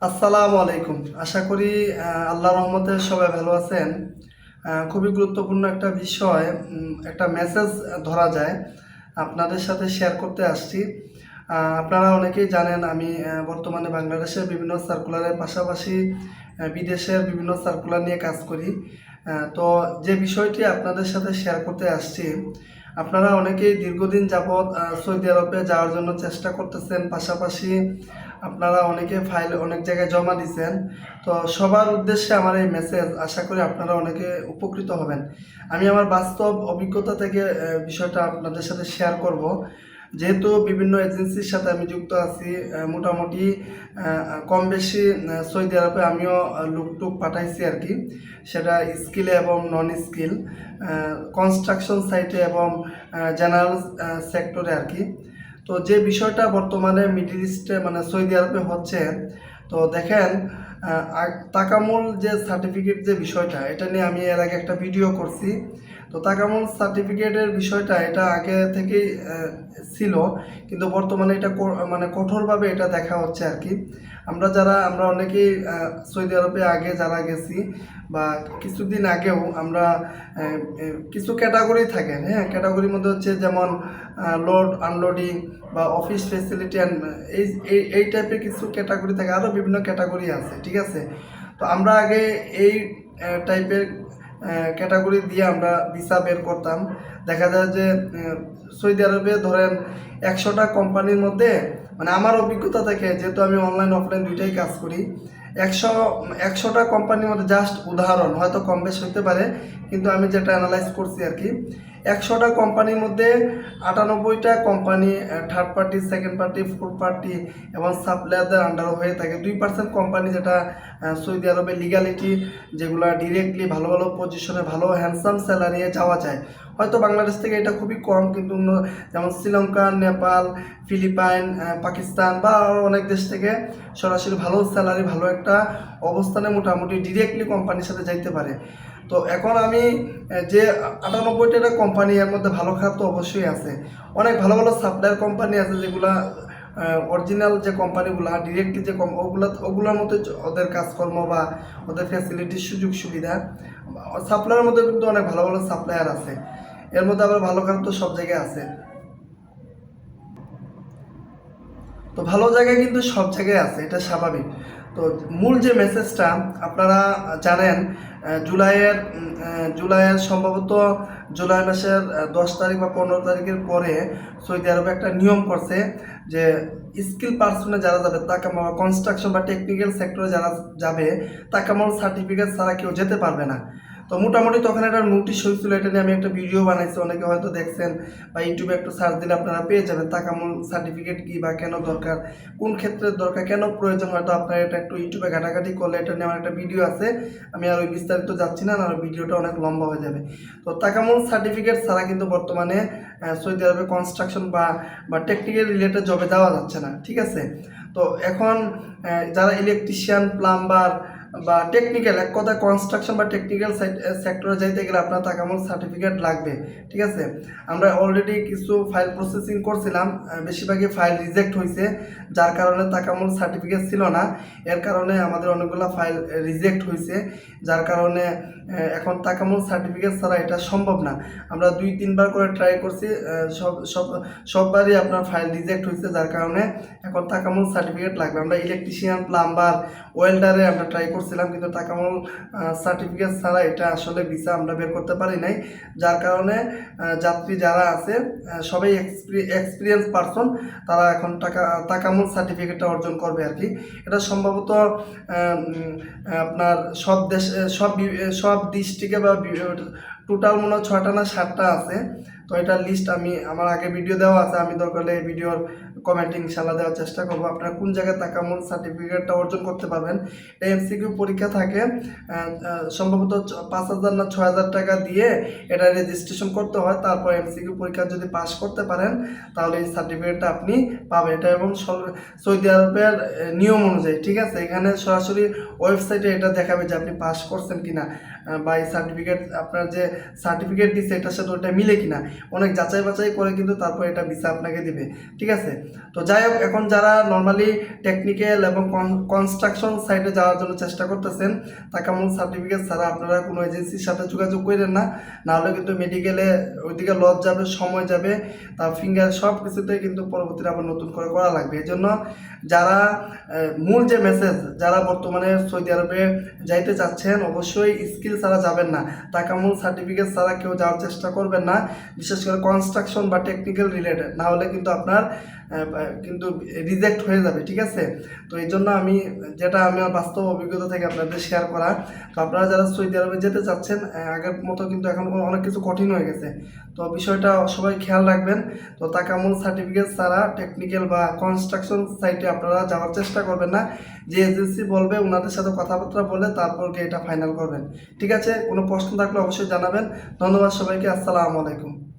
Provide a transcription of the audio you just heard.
আসসালামু আলাইকুম। আশা করি আল্লাহর রহমতে সবাই ভালো আছেন। খুবই গুরুত্বপূর্ণ একটা বিষয়, একটা মেসেজ ধরা যায়, আপনাদের সাথে শেয়ার করতে আসছি। আপনারা অনেকেই জানেন আমি বর্তমানে বাংলাদেশের বিভিন্ন সার্কুলারের পাশাপাশি বিদেশের বিভিন্ন সার্কুলার নিয়ে কাজ করি। তো যে বিষয়টি আপনাদের সাথে শেয়ার করতে আসছি, আপনারা অনেকেই দীর্ঘদিন যাবৎ সৌদি আরবে যাওয়ার জন্য চেষ্টা করতেছেন, পাশাপাশি আপনারা অনেকে ফাইল অনেক জায়গায় জমা দিয়েছেন। তো সবার উদ্দেশ্যে আমার এই মেসেজ, আশা করি আপনারা অনেকে উপকৃত হবেন। আমি আমার বাস্তব অভিজ্ঞতা থেকে বিষয়টা আপনাদের সাথে শেয়ার করব। যেহেতু বিভিন্ন এজেন্সির সাথে আমি যুক্ত আছি, মোটামুটি কম বেশি সৌদি আরবে আমিও লুকটুক পাঠাইছি আর কি, সেটা স্কিলে এবং নন স্কিল, কনস্ট্রাকশন সাইটে এবং জেনারেল সেক্টরে আর কি। তো যে বিষয়টা বর্তমানে মিডল ইস্টে মানে সৌদি আরবে হচ্ছে, তো দেখেন তাকামুল যে সার্টিফিকেট যে বিষয়টা, এটা নিয়ে আমি এর আগে একটা ভিডিও করছি। তো তাকামুল সার্টিফিকেটের বিষয়টা এটা আগে থেকেই ছিল, কিন্তু বর্তমানে এটা মানে কঠোরভাবে এটা দেখা হচ্ছে আর কি। আমরা অনেকেই সৌদি আরবে আগে যারা গেছি বা কিছুদিন আগেও আমরা কিছু ক্যাটাগরি থাকে, হ্যাঁ, ক্যাটাগরির মধ্যে হচ্ছে যেমন লোড আনলোডিং বা অফিস ফেসিলিটি অ্যান্ড এই টাইপের কিছু ক্যাটাগরি থাকে, আরও বিভিন্ন ক্যাটাগরি আছে, ঠিক আছে। তো আমরা আগে এই টাইপের ক্যাটাগরি দিয়ে আমরা ভিসা বের করতাম। দেখা যায় যে সৌদি আরবে ধরেন 100টা কোম্পানির মধ্যে, মানে আমার অভিজ্ঞতা থেকে, যেহেতু আমি অনলাইন অফলাইন দুইটাই কাজ করি, 100টা কোম্পানির মধ্যে, জাস্ট উদাহরণ, হয়তো কম বেশ হতে পারে, কিন্তু আমি যেটা অ্যানালাইজ করছি আর কি, 100টা কোম্পানির মধ্যে 98টা company third party, second party, fourth party এবং সাপ্লায়ারদের আন্ডারও হয়ে থাকে। 2% কোম্পানি যেটা সৌদি আরবে লিগালিটি, যেগুলো ডিরেক্টলি ভালো ভালো পজিশনে ভালো হ্যান্ডসাম স্যালারিয়ে যাওয়া যায়। হয়তো বাংলাদেশ থেকে এটা খুবই কম, কিন্তু যেমন শ্রীলঙ্কা, নেপাল, ফিলিপাইন, পাকিস্তান বা আরও অনেক দেশ থেকে সরাসরি ভালো স্যালারি, ভালো একটা অবস্থানে মোটামুটি ডিরেক্টলি কোম্পানির সাথে যাইতে পারে। তো এখন আমি যে 98টা কোম্পানি, এর মধ্যে ভালো খারাপ তো অবশ্যই আছে। অনেক ভালো ভালো সাপ্লায়ার কোম্পানি আছে যেগুলা অরিজিনাল যে কোম্পানিগুলো ডিরেক্টলি যে ওগুলোর মধ্যে ওদের কাজকর্ম বা ওদের ফ্যাসিলিটির সুযোগ সুবিধা, সাপ্লায়ারের মধ্যে কিন্তু অনেক ভালো ভালো সাপ্লায়ার আছে। এর মধ্যে আবার ভালো খারাপ তো সব জায়গায় আছে। তো ভালো জায়গায় কিন্তু সব জায়গায় আছে, এটা স্বাভাবিক। তো মূল যে মেসেজটা, আপনারা জানেন জুলাইয়ের সম্ভবত জুলাই মাসের 10 তারিখ বা 15 তারিখের পরে সৌদি আরবে একটা নিয়ম করছে যে স্কিল পার্সনে যারা যাবে, তাকামা কনস্ট্রাকশন বা টেকনিক্যাল সেক্টরে যারা যাবে, তাকামল সার্টিফিকেট ছাড়া কেউ যেতে পারবে না। তো মোটামুটি তখন একটা নোটিশ হয়েছিল, এটা নিয়ে আমি একটা ভিডিও বানাইছি, অনেকে হয়তো দেখছেন বা ইউটিউবে একটু সার্চ দিলে আপনারা পেয়ে যাবেন তাকামুল সার্টিফিকেট কী বা কেন দরকার, কোন ক্ষেত্রে দরকার, কেন প্রয়োজন। হয়তো আপনারা এটা একটু ইউটিউবে ঘাটাঘাটি করলে এটা নিয়ে আমার একটা ভিডিও আছে, আমি আর ওই বিস্তারিত যাচ্ছি না, আর ভিডিওটা অনেক লম্বা হয়ে যাবে। তো তাকামুল সার্টিফিকেট ছাড়া কিন্তু বর্তমানে সৌদি আরবে কনস্ট্রাকশন বা টেকনিক্যাল রিলেটেড জবে যাওয়া যাচ্ছে না, ঠিক আছে। তো এখন যারা ইলেকট্রিশিয়ান, প্লাম্বার বা টেকনিক্যাল, এক কথা কনস্ট্রাকশন বা টেকনিক্যাল সেক্টরে যাইতে গেলে আপনার তাকামুল সার্টিফিকেট লাগবে, ঠিক আছে। আমরা অলরেডি কিছু ফাইল প্রসেসিং করছিলাম, বেশিরভাগই ফাইল রিজেক্ট হয়েছে, যার কারণে তাকামুল সার্টিফিকেট ছিল না। এর কারণে আমাদের অনেকগুলো ফাইল রিজেক্ট হয়েছে, যার কারণে এখন তাকামুল সার্টিফিকেট ছাড়া এটা সম্ভব না। আমরা 2-3বার করে ট্রাই করছি, সববারই আপনার ফাইল রিজেক্ট হয়েছে, যার কারণে এখন তাকামুল সার্টিফিকেট লাগবে। আমরা ইলেকট্রিশিয়ান, প্লাম্বার, ওয়েল্ডারে আমরা ট্রাই করছিলাম, কিন্তু তাকামুল সার্টিফিকেট ছাড়া এটা আসলে ভিসা আমরা বের করতে পারি নাই। যার কারণে যাত্রী যারা আছে সবাই এক্সপিরিয়েন্স পারসন, তারা এখন তাকামুল সার্টিফিকেটটা অর্জন করবে আর কি। এটা সম্ভবত আপনার সব ডিস্ট্রিক্টে বা টোটাল মনে হয় 6টা না 7টা আছে। তো এটার লিস্ট আমি আমার আগে ভিডিও দেওয়া আছে, আমি দরকার হলে ভিডিওর কমেন্টে ইনশাল্লাহ দেওয়ার চেষ্টা করবো। আপনারা কোন জায়গায় তাকামুল সার্টিফিকেটটা অর্জন করতে পারবেন। এমসিকিউ পরীক্ষা থাকে, সম্ভবত 5,000 না 6,000 টাকা দিয়ে এটা রেজিস্ট্রেশন করতে হয়। তারপর এমসিকিউ পরীক্ষা যদি পাস করতে পারেন তাহলে এই সার্টিফিকেটটা আপনি পাবেন। এটা এবং সৌদি আরবের নিয়ম অনুযায়ী, ঠিক আছে। এখানে সরাসরি ওয়েবসাইটে এটা দেখাবে যে আপনি পাস করছেন কিনা, বা এই সার্টিফিকেট, আপনার যে সার্টিফিকেট দিচ্ছে এটার সাথে ওটা মিলে কিনা, অনেক যাচাই বাছাই করে কিন্তু তারপর এটা ভিসা আপনাকে দিবে, ঠিক আছে। তো যাই হোক, এখন যারা নর্মালি টেকনিক্যাল এবং কনস্ট্রাকশন সাইটে যাওয়ার জন্য চেষ্টা করতেছেন, তাকামুল সার্টিফিকেট ছাড়া আপনারা কোনো এজেন্সির সাথে যোগাযোগ করেন না, নাহলে কিন্তু মেডিকেলে ওইদিকে লস যাবে, সময় যাবে, তার ফিঙ্গার সব কিছুতে কিন্তু পরবর্তীতে আবার নতুন করে করা লাগবে। এই জন্য যারা মূল যে মেসেজ, যারা বর্তমানে সৌদি আরবে যাইতে চাচ্ছেন, অবশ্যই স্কিল ছাড়া যাবেন না, তাকামুল সার্টিফিকেট ছাড়া কেউ যাওয়ার চেষ্টা করবেন না, বিশেষ করে কনস্ট্রাকশন বা টেকনিক্যাল রিলেটেড, না হলে কিন্তু আপনার কিন্তু রিজেক্ট হয়ে যাবে, ঠিক আছে। তো এই জন্য আমি যেটা আমার বাস্তব অভিজ্ঞতা থেকে আপনাদের শেয়ার করা। তো আপনারা যারা সৌদি আরবে যেতে চাচ্ছেন, আগের মতো কিন্তু এখন অনেক কিছু কঠিন হয়ে গেছে, তো বিষয়টা সবাই খেয়াল রাখবেন। তো তাকামুল সার্টিফিকেট ছাড়া টেকনিক্যাল বা কনস্ট্রাকশন সাইটে আপনারা যাওয়ার চেষ্টা করবেন না। যে এজেন্সি বলবে ওনাদের সাথে কথাবার্তা বলে তারপর গিয়ে এটা ফাইনাল করবেন, ঠিক আছে। কোনো প্রশ্ন থাকলে অবশ্যই জানাবেন। ধন্যবাদ সবাইকে, আসসালামু আলাইকুম।